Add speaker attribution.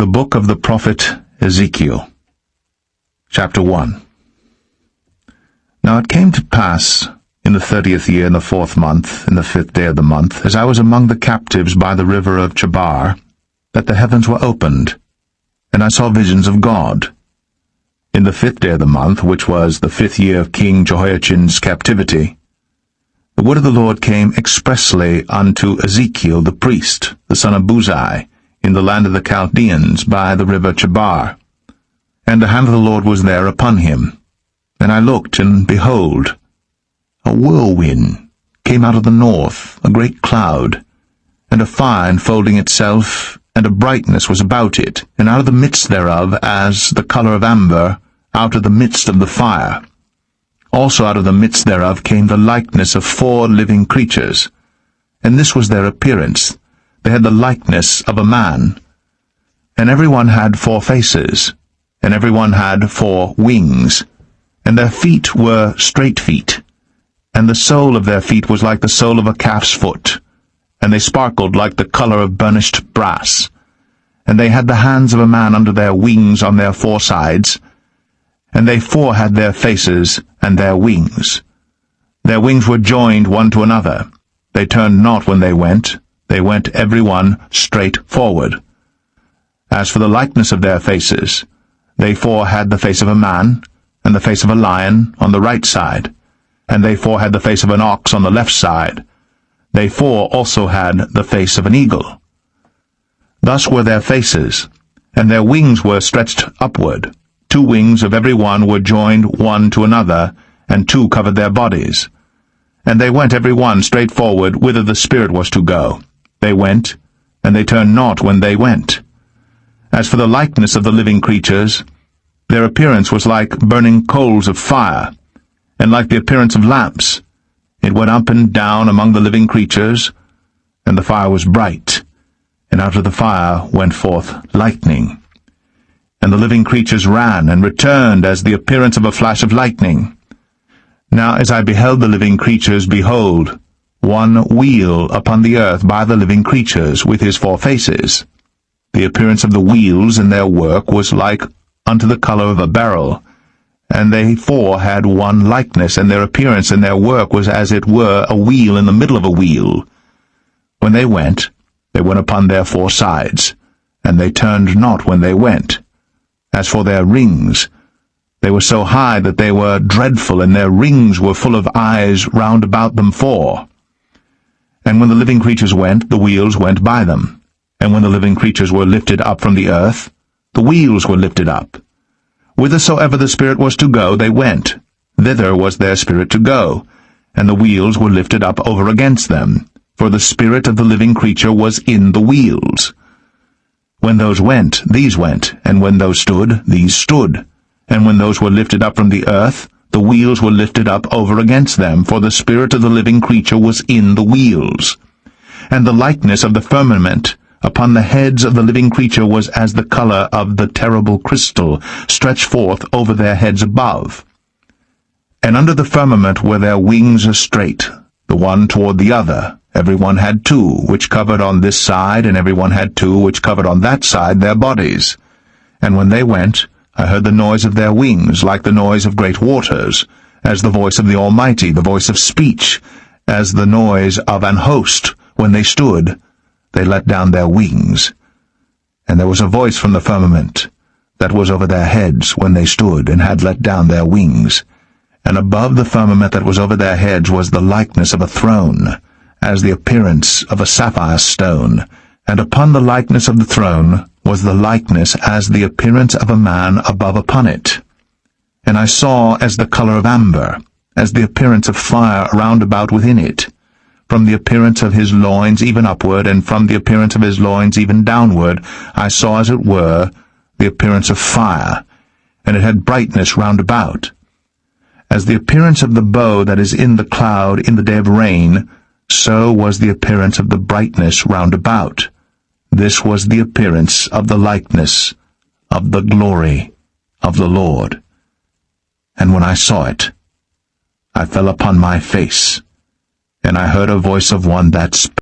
Speaker 1: The book of the prophet Ezekiel. Chapter 1. Now it came to pass, in the 30th year, in the 4th month, in the 5th day of the month, as I was among the captives by the river of Chebar, that the heavens were opened, and I saw visions of God. In the 5th day of the month, which was the 5th year of King Jehoiachin's captivity, the word of the Lord came expressly unto Ezekiel the priest, the son of Buzi, in the land of the Chaldeans by the river Chebar. And the hand of the Lord was there upon him. And I looked, and behold, a whirlwind came out of the north, a great cloud, and a fire enfolding itself, and a brightness was about it, and out of the midst thereof, as the colour of amber, out of the midst of the fire. Also out of the midst thereof came the likeness of 4 living creatures, and this was their appearance. They had the likeness of a man, and every one had 4 faces, and every one had 4 wings, and their feet were straight feet, and the sole of their feet was like the sole of a calf's foot, and they sparkled like the colour of burnished brass. And they had the hands of a man under their wings on their 4 sides, and they 4 had their faces and their wings. Their wings were joined one to another. They turned not when they went every one straight forward. As for the likeness of their faces, they 4 had the face of a man, and the face of a lion on the right side, and they 4 had the face of an ox on the left side. They 4 also had the face of an eagle. Thus were their faces, and their wings were stretched upward. 2 wings of every one were joined one to another, and 2 covered their bodies. And they went every one straight forward, whither the Spirit was to go. They went, and they turned not when they went. As for the likeness of the living creatures, their appearance was like burning coals of fire, and like the appearance of lamps. It went up and down among the living creatures, and the fire was bright, and out of the fire went forth lightning. And the living creatures ran and returned as the appearance of a flash of lightning. Now as I beheld the living creatures, behold, one wheel upon the earth by the living creatures, with his 4 faces. The appearance of the wheels in their work was like unto the colour of a beryl, and they 4 had one likeness, and their appearance and their work was as it were a wheel in the middle of a wheel. When they went upon their 4 sides, and they turned not when they went. As for their rings, they were so high that they were dreadful, and their rings were full of eyes round about them 4. And when the living creatures went, the wheels went by them. And when the living creatures were lifted up from the earth, the wheels were lifted up. Whithersoever the Spirit was to go, they went. Thither was their spirit to go, and the wheels were lifted up over against them, for the spirit of the living creature was in the wheels. When those went, these went, and when those stood, these stood. And when those were lifted up from the earth, the wheels were lifted up over against them, for the spirit of the living creature was in the wheels. And the likeness of the firmament upon the heads of the living creature was as the colour of the terrible crystal, stretched forth over their heads above. And under the firmament were their wings straight, the one toward the other. Every one had 2, which covered on this side, and every one had 2, which covered on that side, their bodies. And when they went, I heard the noise of their wings, like the noise of great waters, as the voice of the Almighty, the voice of speech, as the noise of an host. When they stood, they let down their wings. And there was a voice from the firmament that was over their heads when they stood, and had let down their wings. And above the firmament that was over their heads was the likeness of a throne, as the appearance of a sapphire stone, and upon the likeness of the throne was the likeness as the appearance of a man above upon it. And I saw as the colour of amber, as the appearance of fire round about within it, from the appearance of his loins even upward, and from the appearance of his loins even downward, I saw as it were the appearance of fire, and it had brightness round about. As the appearance of the bow that is in the cloud in the day of rain, so was the appearance of the brightness round about. This was the appearance of the likeness of the glory of the Lord. And when I saw it, I fell upon my face, and I heard a voice of one that spake.